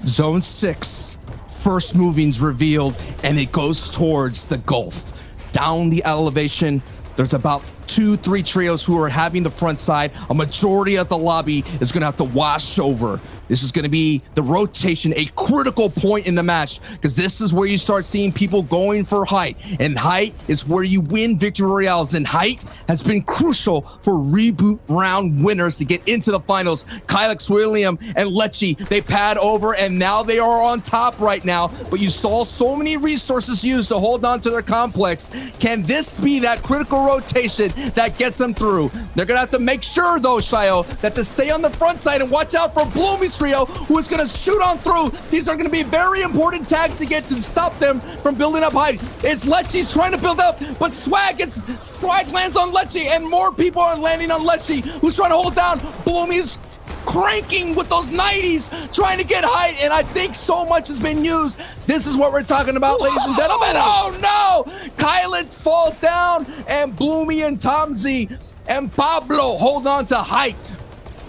Zone 6, first moving's revealed, and it goes towards the Gulf. Down the elevation, there's about 2-3 trios who are having the front side. A majority of the lobby is gonna have to wash over. This is gonna be the rotation, a critical point in the match, because this is where you start seeing people going for height. And height is where you win victory royales. And height has been crucial for reboot round winners to get into the finals. Kylix, William, and Lecce, they pad over, and now they are on top right now. But you saw so many resources used to hold on to their complex. Can this be that critical rotation that gets them through? They're gonna have to make sure though, Shyo, that to stay on the front side and watch out for Bloomy's trio, who is gonna shoot on through. These are gonna be very important tags to get to stop them from building up height. It's Lecce's trying to build up, but Swag lands on Lecce, and more people are landing on Lecce, who's trying to hold down. Bloomy's cranking with those 90s, trying to get height, and I think so much has been used. This is what we're talking about, ladies and gentlemen. Oh no! Kylix falls down, and Bloomy and Tomzy and Pablo hold on to height.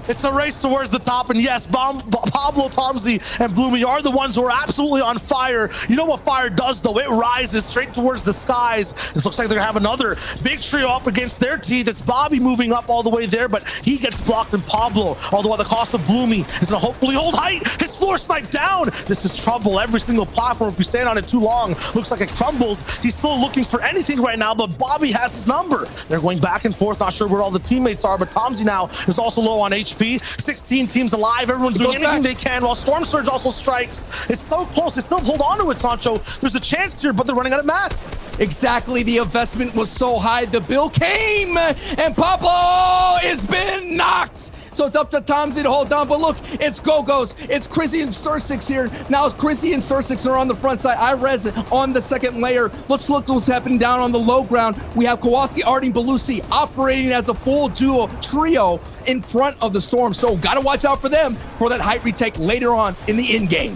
It's a race towards the top, and yes, Pablo, Tomzy, and Bloomy are the ones who are absolutely on fire. You know what fire does, though? It rises straight towards the skies. This looks like they're gonna have another big trio up against their teeth. It's Bobby moving up all the way there, but he gets blocked, and Pablo, although at the cost of Bloomy, is gonna hopefully hold height. His floor snipe down. This is trouble. Every single platform, if you stand on it too long, looks like it crumbles. He's still looking for anything right now, but Bobby has his number. They're going back and forth, not sure where all the teammates are, but Tomzy now is also low on HP. 16 teams alive, everyone's doing anything they can, while Storm Surge also strikes. It's so close, they still hold on to it, Sancho. There's a chance here, but they're running out of mats. Exactly, the investment was so high, the bill came, and Pablo has been knocked. So it's up to Tomzy to hold down, but look, it's Go-Go's, it's Chrissy and Stir6 here. Now Chrissy and Stir6 are on the front side. I res on the second layer. Let's look at what's happening down on the low ground. We have Kowalski, Artie, Belusi operating as a full duo trio in front of the Storm. So gotta watch out for them for that height retake later on in the end game.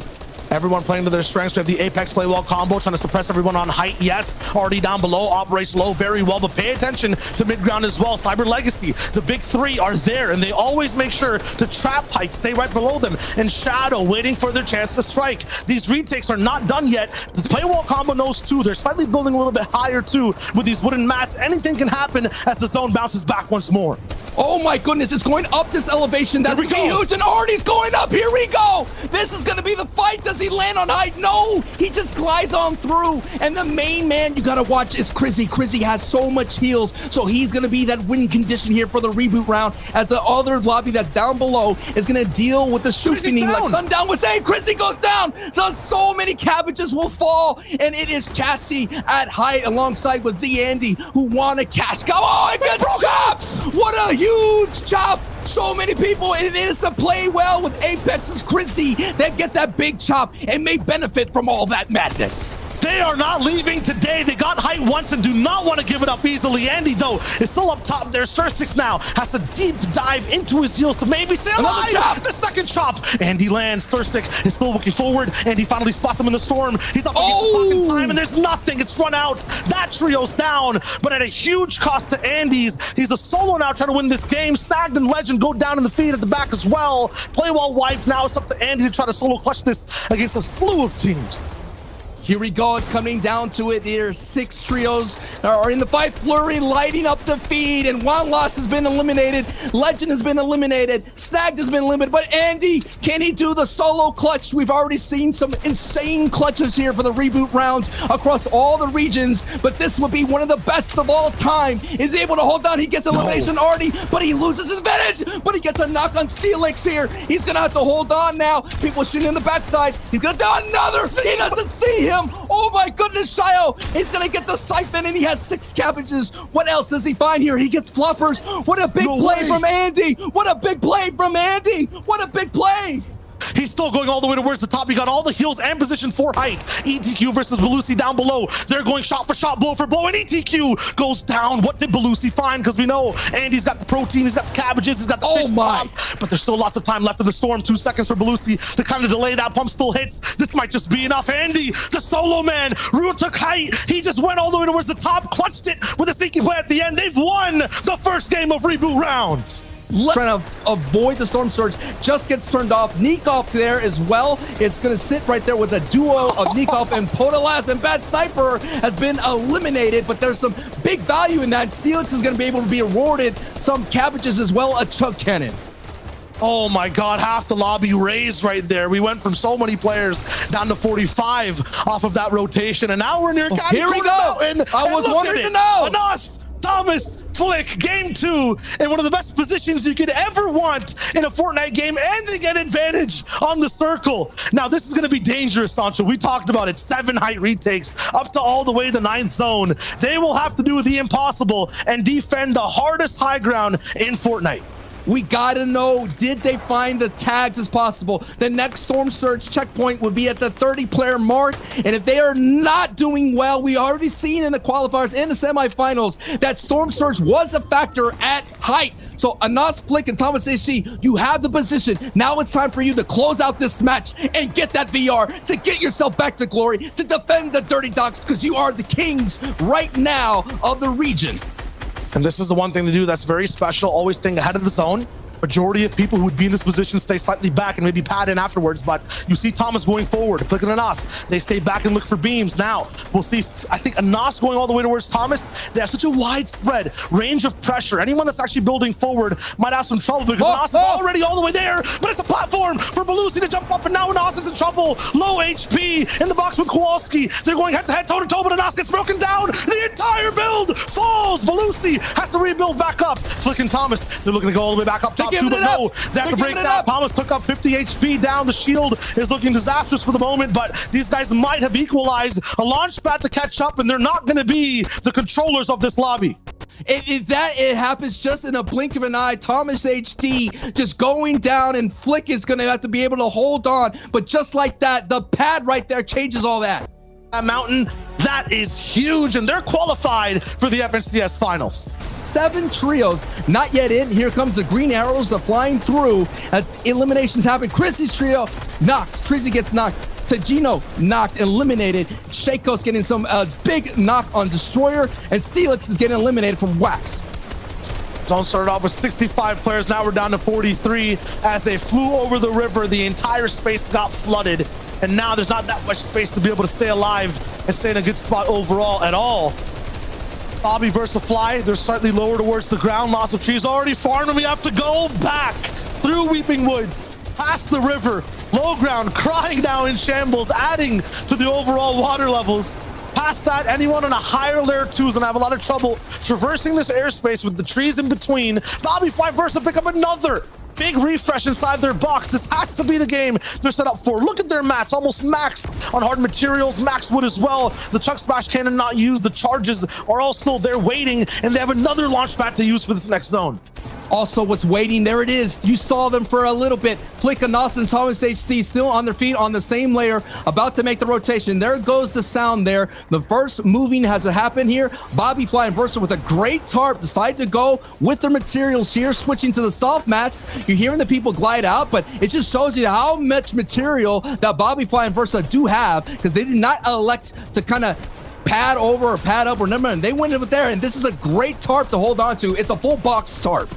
Everyone playing to their strengths. We have the Apex play well combo, trying to suppress everyone on height. Yes, already down below, operates low very well, but pay attention to mid-ground as well. Cyber Legacy, the big three are there, and they always make sure to trap height, stay right below them, and Shadow waiting for their chance to strike. These retakes are not done yet. The play wall combo knows too. They're slightly building a little bit higher too with these wooden mats. Anything can happen as the zone bounces back once more. Oh my goodness, it's going up this elevation. That's gonna be huge, and Artie's going up. Here we go. This is gonna be the fight. Does he land on height? No, he just glides on through. And the main man you gotta watch is Chrissy. Chrissy has so much heals, so he's gonna be that win condition here for the reboot round, as the other lobby that's down below is gonna deal with the shooting. Like Sundown was saying, Chrissy goes down. So many cabbages will fall, and it is Chassis at height alongside with Z Andy, who wanna cash. Come on, it gets chopped. What a huge chop. So many people, and it is to play well with Apex's Chrissy that get that big chop and may benefit from all that madness. They are not leaving today. They got height once and do not want to give it up easily. Andy, though, is still up top there. Stir6 now has to deep dive into his heels to maybe stay alive. The second chop. Andy lands. Stir6 is still looking forward, and he finally spots him in the storm. He's up against the fucking time, and there's nothing. It's run out. That trio's down, but at a huge cost to Andy's. He's a solo now trying to win this game. Snagged and Legend go down in the feed at the back as well. Play well wiped. Now it's up to Andy to try to solo clutch this against a slew of teams. Here we go, it's coming down to it. There's 6 trios are in the fight. Flurry lighting up the feed, and One Loss has been eliminated. Legend has been eliminated. Snagged has been eliminated, but Andy, can he do the solo clutch? We've already seen some insane clutches here for the reboot rounds across all the regions, but this would be one of the best of all time. Is able to hold down, he gets elimination already, but he loses his advantage, but he gets a knock on Steelix here. He's gonna have to hold on now. People shooting in the backside. He's gonna do another, he doesn't see him. Oh my goodness, Shyo, he's gonna get the siphon, and he has 6 cabbages. What else does he find here? He gets fluffers. What a big play from Andy. What a big play from Andy. What a big play. He's still going all the way towards the top. He got all the heals and position for height. ETQ versus Belusi down below. They're going shot for shot, blow for blow, and ETQ goes down. What did Belusi find? Because we know Andy's got the protein, he's got the cabbages, he's got the fish pump, but there's still lots of time left in the storm. 2 seconds for Belusi to kind of delay that pump still hits. This might just be enough. Andy, the solo man, Rue took height. He just went all the way towards the top, clutched it with a sneaky play at the end. They've won the first game of Reboot Round. trying to avoid the Storm Surge, just gets turned off. Nikov there as well. It's going to sit right there with a duo of Nikov and Podolaz, and Bad Sniper has been eliminated, but there's some big value in that. Steelix is going to be able to be awarded some cabbages as well, a chug cannon. Oh my God, half the lobby raised right there. We went from so many players down to 45 off of that rotation, and now we're near Here we go. I was wondering to know. Anas, Thomas, Flick, game 2, in one of the best positions you could ever want in a Fortnite game, and to get advantage on the circle. Now, this is going to be dangerous, Sancho. We talked about it. 7 height retakes up to all the way to 9th zone. They will have to do the impossible and defend the hardest high ground in Fortnite. We gotta know, did they find the tags as possible? The next Storm Surge checkpoint would be at the 30-player mark, and if they are not doing well, we already seen in the qualifiers and the semifinals that Storm Surge was a factor at height. So Anas, Flick, and Thomas HC, you have the position. Now it's time for you to close out this match and get that VR, to get yourself back to glory, to defend the Dirty Dogs, because you are the kings right now of the region. And this is the one thing to do that's very special. Always think ahead of the zone. Majority of people who would be in this position stay slightly back and maybe pad in afterwards, but you see Thomas going forward, flicking Anas. They stay back and look for beams. Now, we'll see, I think Anas going all the way towards Thomas. They have such a widespread range of pressure. Anyone that's actually building forward might have some trouble, because Anas is already all the way there, but it's a platform for Belusi to jump up, and now Anas is in trouble. Low HP in the box with Kowalski. They're going head-to-head, toe-to-toe, but Anas gets broken down. The entire build falls. Belusi has to rebuild back up. Flick and Thomas, they're looking to go all the way back up top. But no, they have to break down. Thomas took up 50 HP down. The shield is looking disastrous for the moment, but these guys might have equalized. A launch pad to catch up, and they're not going to be the controllers of this lobby. If it happens just in a blink of an eye, Thomas HD just going down, and Flick is going to have to be able to hold on. But just like that, the pad right there changes all that. That mountain, that is huge, and they're qualified for the FNCS finals. 7 trios not yet in. Here comes the green arrows flying through as eliminations happen. Chrissy's trio knocked. Trizzy gets knocked. Tajino knocked, eliminated. Shaco's getting some big knock on Destroyer, and Steelix is getting eliminated from Wax. Zone started off with 65 players. Now we're down to 43. As they flew over the river, the entire space got flooded, and now there's not that much space to be able to stay alive and stay in a good spot overall at all. Bobby versus Fly, they're slightly lower towards the ground. Loss of trees already farmed, and we have to go back through Weeping Woods, past the river, low ground, crying now in shambles, adding to the overall water levels. Past that, anyone on a higher layer 2 is gonna have a lot of trouble traversing this airspace with the trees in between. Bobby Fly versus pick up another big refresh inside their box. This has to be the game they're set up for. Look at their mats, almost maxed on hard materials, max wood as well. The Chuck Splash cannon not used. The charges are all still there waiting, and they have another launch pad to use for this next zone. Also, what's waiting, there it is. You saw them for a little bit. Flick, Anas, and Thomas HD still on their feet on the same layer, about to make the rotation. There goes the sound there. The first moving has happened here. Bobby Fly and Versa with a great tarp decide to go with their materials here, switching to the soft mats. You're hearing the people glide out, but it just shows you how much material that Bobby Fly and Versa do have, because they did not elect to kind of pad over or pad up or number. They went in there, and this is a great tarp to hold on to. It's a full box tarp.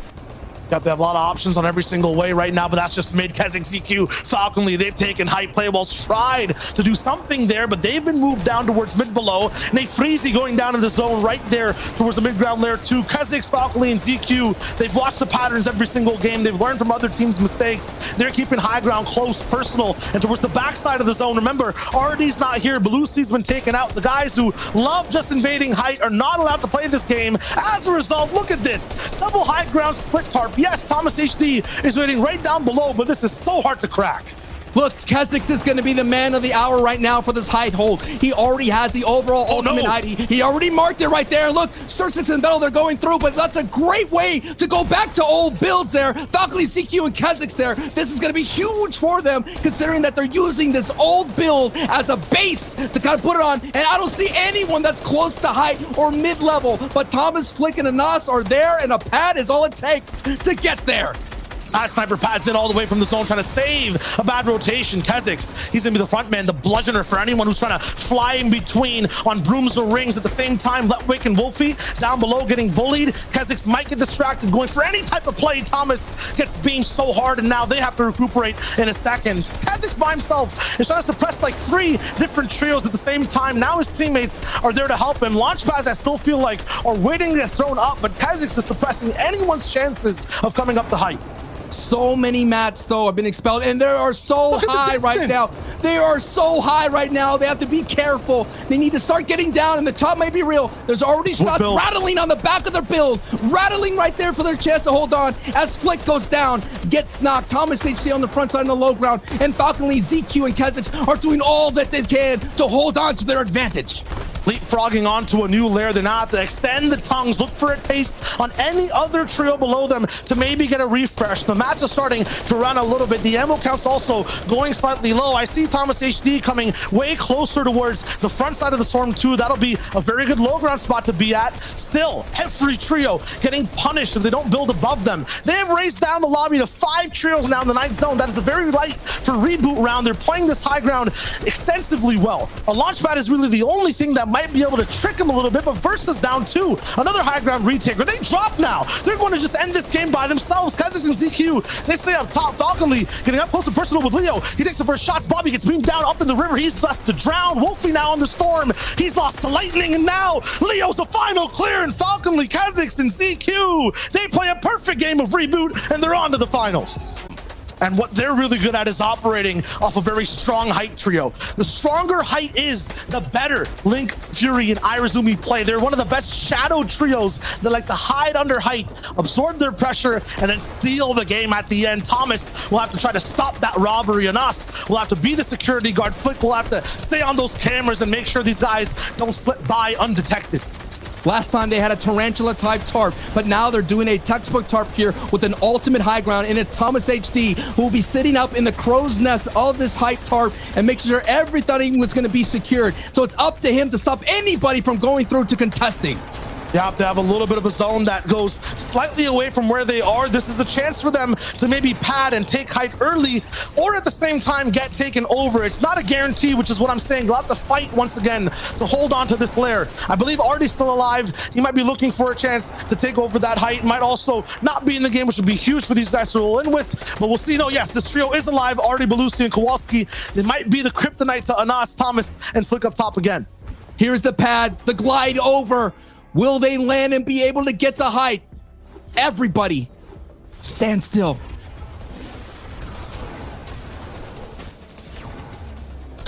Yep, they have a lot of options on every single way right now, but that's just mid. Kezek, ZQ, Falconly, they've taken height. Playwell's tried to do something there, but they've been moved down towards mid below. Nate Freezy going down in the zone right there towards the mid-ground layer 2. Kezek, Falconly, and ZQ, they've watched the patterns every single game. They've learned from other teams' mistakes. They're keeping high ground close, personal, and towards the backside of the zone. Remember, RD's not here. Belusi's been taken out. The guys who love just invading height are not allowed to play this game. As a result, look at this. Double high ground split tarp. Yes, Thomas HD is waiting right down below, but this is so hard to crack. Look, Kezek is going to be the man of the hour right now for this height hold. He already has the overall ultimate height. He already marked it right there. Look, Sturcix and Bell, they're going through, but that's a great way to go back to old builds there. Falcony, CQ, and Kezek's there. This is going to be huge for them, considering that they're using this old build as a base to kind of put it on. And I don't see anyone that's close to height or mid-level, but Thomas, Flick, and Anas are there, and a pad is all it takes to get there. That sniper pads in all the way from the zone, trying to save a bad rotation. Kezix, he's gonna be the front man, the bludgeoner for anyone who's trying to fly in between on brooms or rings. At the same time, Letwick and Wolfie down below getting bullied. Kezix might get distracted, going for any type of play. Thomas gets beamed so hard, and now they have to recuperate in a second. Kezix by himself is trying to suppress like 3 different trios at the same time. Now his teammates are there to help him. Launchpads, I still feel like, are waiting to get thrown up, but Kezix is suppressing anyone's chances of coming up the height. So many mats though have been expelled, and they are so high right now. They are so high right now. They have to be careful. They need to start getting down, and the chop might be real. There's already shots rattling on the back of their build, rattling right there for their chance to hold on. As Flick goes down, gets knocked. Thomas HC on the front side on the low ground, and Falconly, ZQ, and Kezix are doing all that they can to hold on to their advantage. Leapfrogging onto a new layer. They now have to extend the tongues, look for a taste on any other trio below them to maybe get a refresh. The mats are starting to run a little bit. The ammo count's also going slightly low. I see Thomas HD coming way closer towards the front side of the storm too. That'll be a very good low ground spot to be at. Still, every trio getting punished if they don't build above them. They have raced down the lobby to 5 trios now in the 9th zone. That is a very light for reboot round. They're playing this high ground extensively well. A launchpad is really the only thing that might be able to trick him a little bit, but Versa's down too. Another high ground retake. They drop now. They're going to just end this game by themselves. Kezix and ZQ, they stay up top. Falconly getting up close and personal with Leo. He takes the first shots. Bobby gets beamed down up in the river. He's left to drown. Wolfie now in the storm. He's lost to lightning, and now Leo's a final clear, and Falconly, Kezix, and ZQ, they play a perfect game of reboot, and they're on to the finals. And what they're really good at is operating off a very strong height trio. The stronger height is, the better Link, Fury, and Irizumi play. They're one of the best shadow trios that like to hide under height, absorb their pressure, and then steal the game at the end. Thomas will have to try to stop that robbery, and us will have to be the security guard. Flick will have to stay on those cameras and make sure these guys don't slip by undetected. Last time they had a tarantula type tarp, but now they're doing a textbook tarp here with an ultimate high ground, and it's Thomas HD who will be sitting up in the crow's nest of this hype tarp and making sure everything was going to be secured. So it's up to him to stop anybody from going through to contesting. You have to have a little bit of a zone that goes slightly away from where they are. This is the chance for them to maybe pad and take height early, or at the same time get taken over. It's not a guarantee, which is what I'm saying. They'll have to fight once again to hold on to this lair. I believe Artie's still alive. He might be looking for a chance to take over that height. Might also not be in the game, which would be huge for these guys to roll in with. But we'll see. No, yes, this trio is alive. Artie, Belusi, and Kowalski. They might be the kryptonite to Anas, Thomas, and Flick up top again. Here's the pad, the glide over. Will they land and be able to get the height? Everybody, stand still.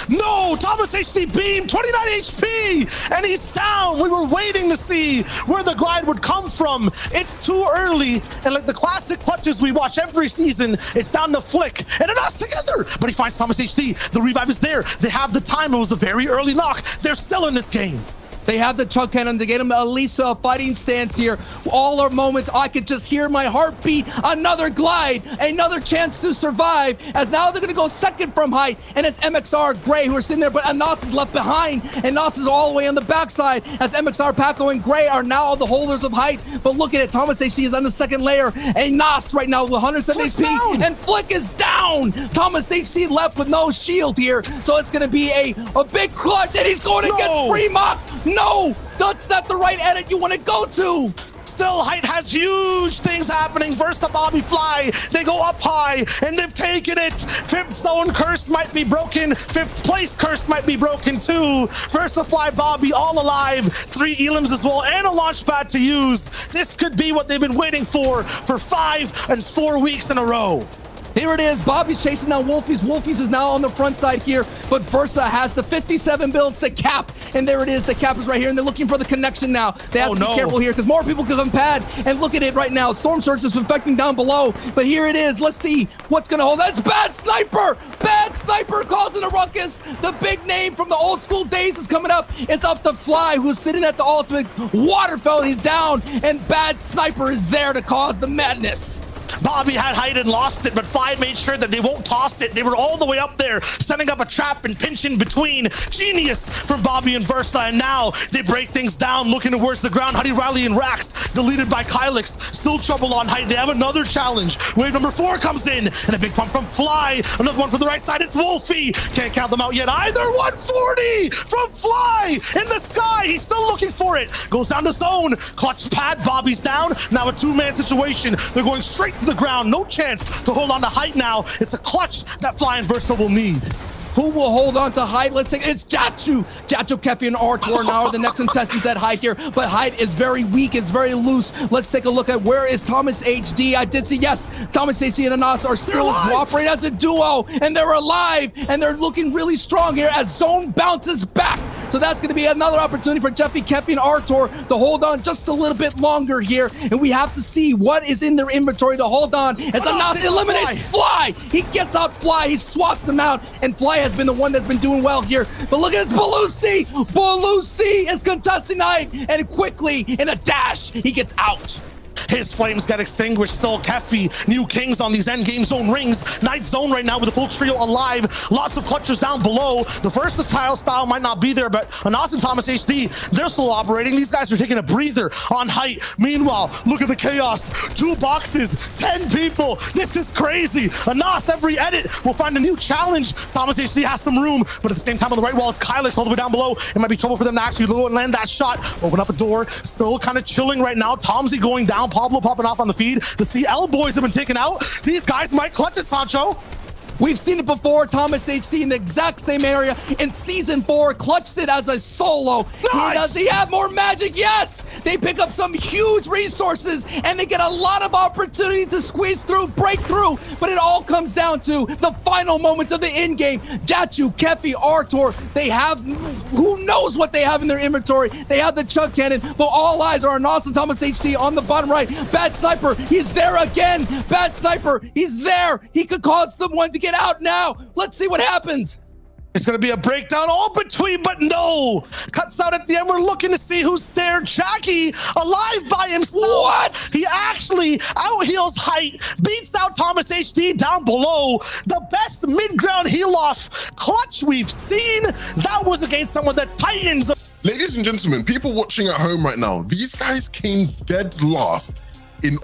No, Thomas HD beam, 29 HP, and he's down. We were waiting to see where the glide would come from. It's too early, and like the classic clutches we watch every season, it's down to Flick and us together. But he finds Thomas HD. The revive is there. They have the time. It was a very early knock. They're still in this game. They have the chug cannon to get him at least a fighting stance here. All our moments, I could just hear my heartbeat. Another glide, another chance to survive, as now they're gonna go second from height, and it's MXR, Gray, who are sitting there, but Anas is left behind, and Nas is all the way on the backside, as MXR, Paco, and Gray are now the holders of height. But look at it, Thomas HD is on the second layer, and Nas right now with 107 HP, and Flick is down. Thomas HD left with no shield here, so it's gonna be a big clutch, and he's going to get free mock. No, that's not the right edit you want to go to. Still, height has huge things happening. First, the Bobby Fly. They go up high, and they've taken it. 5th zone curse might be broken. 5th place curse might be broken too. Versafly Bobby all alive. 3 elims as well, and a launch pad to use. This could be what they've been waiting for 5 and 4 weeks in a row. Here it is. Bobby's chasing down Wolfies. Wolfies is now on the front side here, but Versa has the 57 builds to cap, and there it is. The cap is right here, and they're looking for the connection now. They have to be careful here because more people can come pad, and look at it right now. Storm Surge is infecting down below, but here it is. Let's see what's going to hold. That's Bad Sniper. Bad Sniper causing a ruckus. The big name from the old school days is coming up. It's up to Fly, who's sitting at the ultimate waterfall. He's down, and Bad Sniper is there to cause the madness. Bobby had height and lost it, but Fly made sure that they won't toss it. They were all the way up there, setting up a trap and pinching between. Genius from Bobby and Versa, and now they break things down, looking towards the ground. Honey Riley and Rax deleted by Kylix. Still trouble on height. They have another challenge. Wave number 4 comes in, and a big pump from Fly. Another one from the right side. It's Wolfie. Can't count them out yet either. 140 from Fly in the sky. He's still looking for it. Goes down to zone. Clutch pad. Bobby's down. Now a 2-man situation. They're going straight to the ground. No chance to hold on to height now. It's a clutch that Fly and Versa will need. Who will hold on to height? Let's take it's Jachu. Jachu, Kefi, and Artor now are the next contestants at height here, but height is very weak. It's very loose. Let's take a look at where is Thomas HD. I did see, yes, Thomas HD and Anas are still cooperating as a duo, and they're alive, and they're looking really strong here as Zone bounces back. So that's going to be another opportunity for Jeffy, Kefi, and Artor to hold on just a little bit longer here, and we have to see what is in their inventory to hold on as Anas eliminates Fly. He gets out Fly. He swats him out, and Fly has been the one that's been doing well here. But look at this, Belusi! Belusi is contesting height, and quickly, in a dash, he gets out. His flames get extinguished. Still Kefi, new kings on these endgame zone rings. Ninth zone right now with the full trio alive. Lots of clutchers down below. The versatile style might not be there, but Anas and Thomas HD, they're still operating. These guys are taking a breather on height. Meanwhile, look at the chaos. 2 boxes, 10 people. This is crazy. Anas, every edit will find a new challenge. Thomas HD has some room, but at the same time on the right wall, it's Kylix all the way down below. It might be trouble for them to actually go and land that shot. Open up a door. Still kind of chilling right now. Tomsy going down. Pablo popping off on the feed. The CL boys have been taken out. These guys might clutch it, Sancho. We've seen it before. Thomas HD in the exact same area in season 4, clutched it as a solo. Nice. Does he have more magic? Yes! They pick up some huge resources and they get a lot of opportunities to squeeze through, break through, but it all comes down to the final moments of the end game. Jachu, Kefi, Artor, they have, who knows what they have in their inventory. They have the chug cannon, but all eyes are on Austin Thomas HD on the bottom right. Bad Sniper, he's there again. Bad Sniper, he's there. He could cause someone to get out now. Let's see what happens. It's going to be a breakdown all between, but no. Cuts out at the end. We're looking to see who's there. Jackie, alive by himself. What? He actually out-heals height, beats out Thomas HD down below. The best mid-ground heal-off clutch we've seen. That was against someone that Titans. Ladies and gentlemen, people watching at home right now, these guys came dead last in